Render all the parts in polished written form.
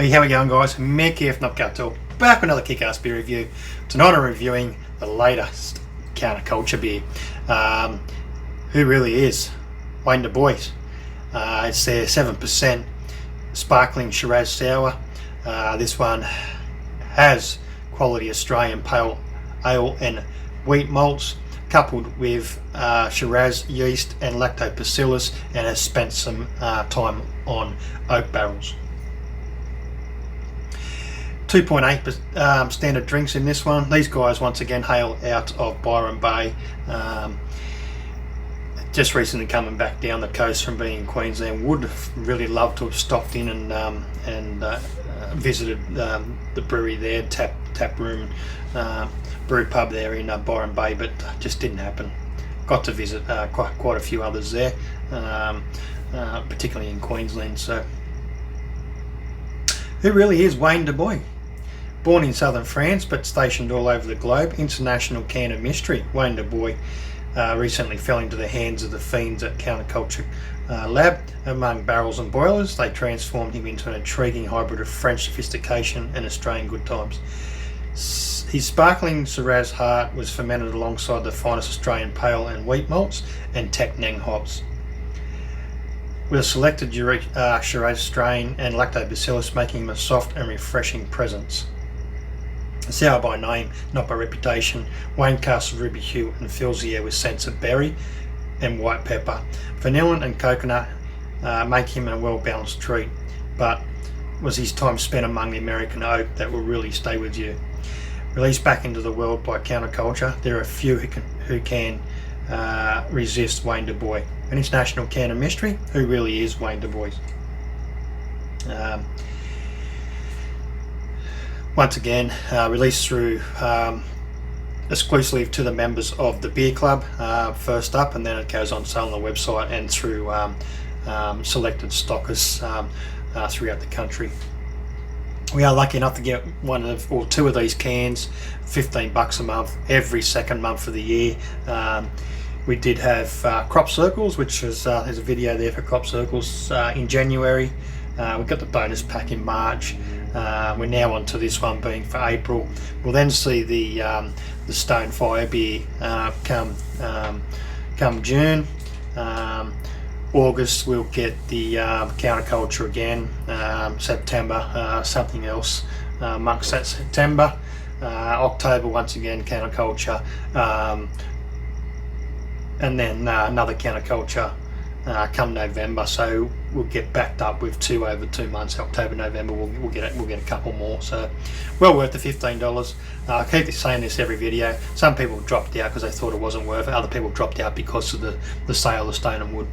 Hey, how we going, guys? Mick here from Cartel, back with another kick-ass beer review. Tonight I'm reviewing the latest counterculture beer. Who really is? Wayne Dubois. It's their 7% sparkling Shiraz sour. This one has quality Australian pale ale and wheat malts, coupled with Shiraz yeast and lactobacillus, and has spent some time on oak barrels. 2.8 standard drinks in this one. These guys once again hail out of Byron Bay. Just recently coming back down the coast from being in Queensland. Would have really loved to have stopped in and visited the brewery there, tap room, brew pub there in Byron Bay, but just didn't happen. Got to visit quite a few others there, particularly in Queensland. So, who really is Wayne Dubois? Born in southern France but stationed all over the globe, international can of mystery, Wayne Dubois recently fell into the hands of the fiends at Counterculture Lab. Among barrels and boilers, they transformed him into an intriguing hybrid of French sophistication and Australian good times. His sparkling Shiraz heart was fermented alongside the finest Australian pale and wheat malts and tannins hops, with a selected Shiraz strain and lactobacillus making him a soft and refreshing presence. Sour by name, not by reputation, Wayne casts a ruby hue and fills the air with scents of berry and white pepper. Vanilla and coconut make him a well-balanced treat, but was his time spent among the American oak that will really stay with you. Released back into the world by Counterculture, there are few who can resist Wayne Dubois. An international can of mystery, who really is Wayne Dubois? Once again, released through exclusively to the members of the beer club first up, and then it goes on sale on the website and through selected stockers throughout the country. We are lucky enough to get two of these cans, $15 a month, every second month of the year. We did have crop circles, which is there's a video there for crop circles in January. We got the bonus pack in March. We're now on to this one being for April. We'll then see the Stonefire beer come June. August we'll get the Counterculture again. September something else amongst that September. October once again Counterculture, and then another Counterculture come November. So we'll get backed up with two over 2 months. October, November we'll get a couple more. So well worth the $15. I keep saying this every video. Some people dropped out because they thought it wasn't worth it. Other people dropped out because of the sale of Stone and Wood.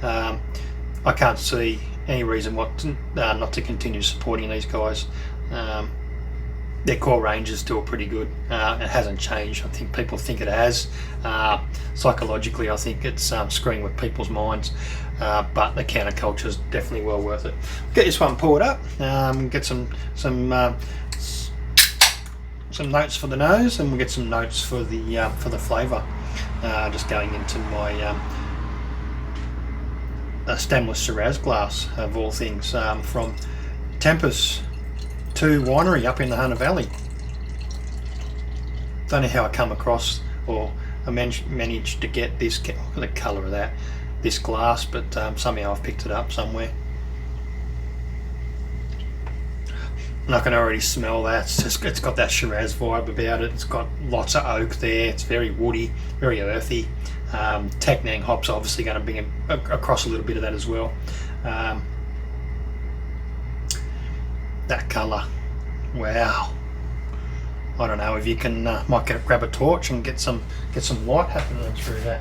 I can't see any reason not to continue supporting these guys. Their core range is still pretty good. It hasn't changed. I think people think it has. Psychologically, I think it's screwing with people's minds. But the Counterculture is definitely well worth it. Get this one poured up. Get some notes for the nose, and we'll get some notes for the flavour. Just going into my Stemless Shiraz glass of all things, from Tempest to Winery up in the Hunter Valley. Don't know how I come across or I managed to get this. Look at the colour of this glass, but somehow I've picked it up somewhere. And I can already smell that. It's got that Shiraz vibe about it. It's got lots of oak there. It's very woody, very earthy. Tannins hops are obviously going to bring across a little bit of that as well. That colour, wow! I don't know if you can might grab a torch and get some light happening through that.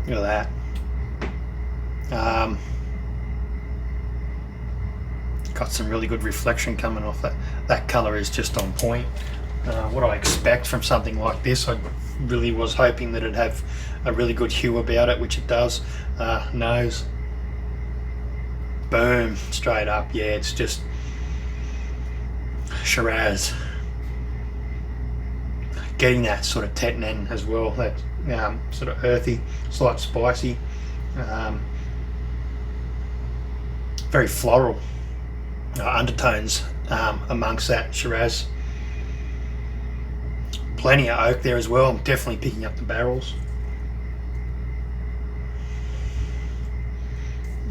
Look at that. Got some really good reflection coming off that. That colour is just on point. What I expect from something like this, I really was hoping that it'd have a really good hue about it, which it does. Nose. Boom, straight up. Yeah, it's just Shiraz. Getting that sort of tannin as well, that sort of earthy, slight spicy. very floral undertones amongst that Shiraz. Plenty of oak there as well. I'm definitely picking up the barrels.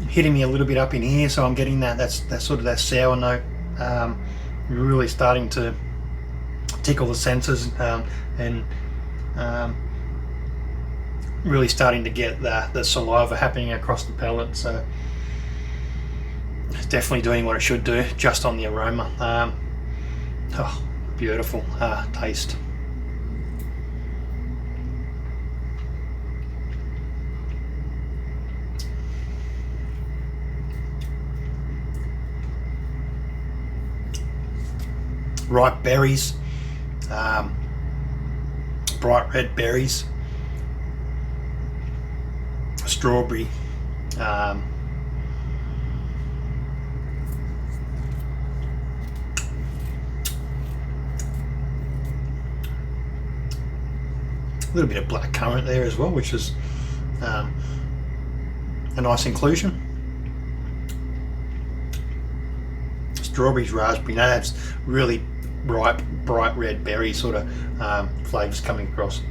Hitting me a little bit up in here, so I'm getting that's sort of that sour note, really starting to tickle the senses, and really starting to get the saliva happening across the palate. So it's definitely doing what it should do just on the aroma. Oh, beautiful taste. Ripe berries, bright red berries, strawberry, a little bit of black currant there as well, which is a nice inclusion. Strawberries, raspberry, now that's really ripe, bright red berry sort of flavours coming across.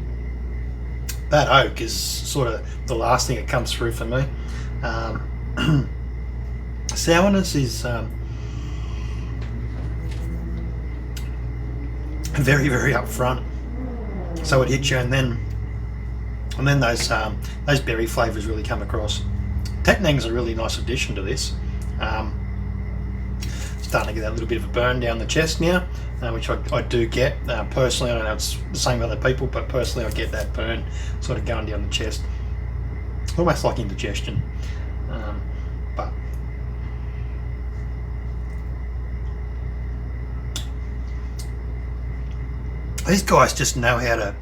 That oak is sort of the last thing that comes through for me. Sourness is very, very upfront, so it hits you, and then those berry flavours really come across. Tannins are a really nice addition to this. Starting to get that little bit of a burn down the chest now, which I do get personally. I don't know if it's the same with other people, but personally I get that burn sort of going down the chest, almost like indigestion. But these guys just know how to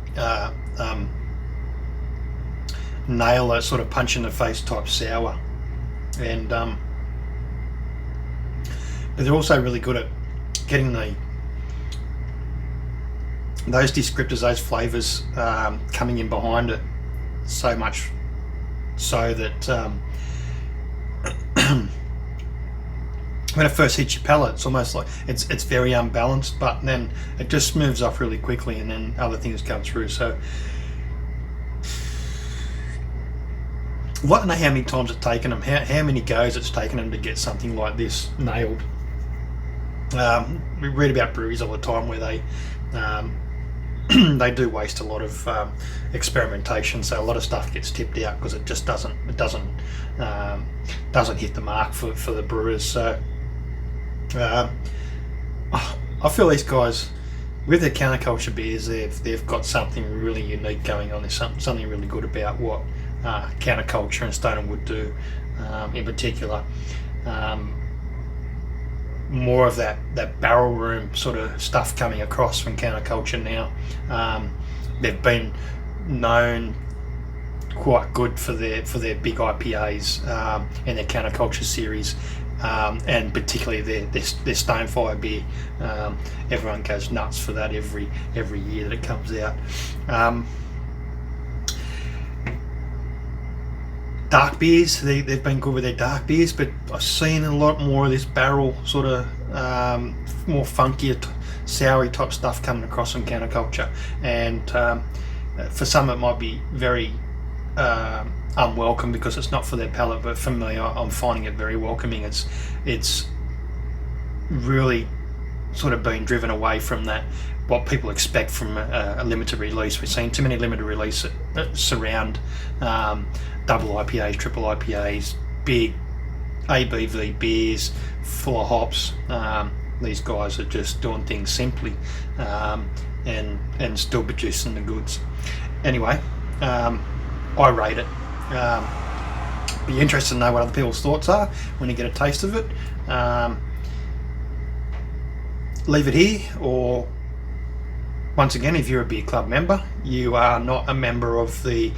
nail a sort of punch in the face type sour, and but they're also really good at getting those descriptors, those flavours coming in behind it, so much so that when it first hits your palate, it's almost like it's very unbalanced, but then it just moves off really quickly, and then other things come through. So I don't know how many times it's taken them, how many goes it's taken them to get something like this nailed. We read about breweries all the time where they they do waste a lot of experimentation, so a lot of stuff gets tipped out because it just doesn't hit the mark for the brewers. So I feel these guys with their counterculture beers, they've got something really unique going on. There's something really good about what counterculture and Stone and Wood do, in particular. More of that barrel room sort of stuff coming across from counterculture now. They've been known quite good for their big IPAs in their counterculture series, and particularly their Stonefire beer. Everyone goes nuts for that every year that it comes out. Dark beers, they've been good with their dark beers, but I've seen a lot more of this barrel sort of more funkier, soury type stuff coming across from counterculture, and for some it might be very unwelcome because it's not for their palate, but for me, I'm finding it very welcoming. It's really sort of been driven away from that, what people expect from a limited release. We're seeing too many limited releases that surround double IPAs, triple IPAs, big ABV beers full of hops. These guys are just doing things simply, and still producing the goods. Anyway, I rate it. Be interested to know what other people's thoughts are when you get a taste of it. Leave it here, or once again, if you're a beer club member, you are not a member of the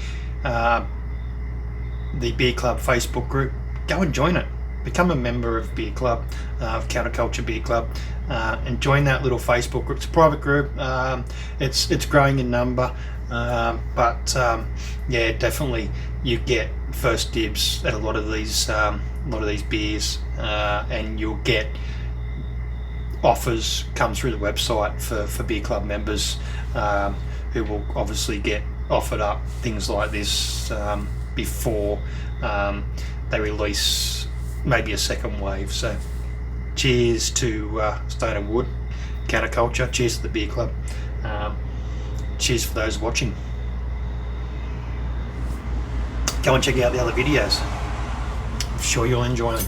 beer club Facebook group, go and join it. Become a member of beer club, of Counterculture Beer Club, and join that little Facebook group. It's a private group. It's growing in number. Yeah, definitely you get first dibs at a lot of these beers, and you'll get offers come through the website for beer club members, who will obviously get offered up things like this before they release maybe a second wave. So cheers to Stone and Wood Counterculture, cheers to the beer club, cheers for those watching. Go and check out the other videos, I'm sure you'll enjoy them.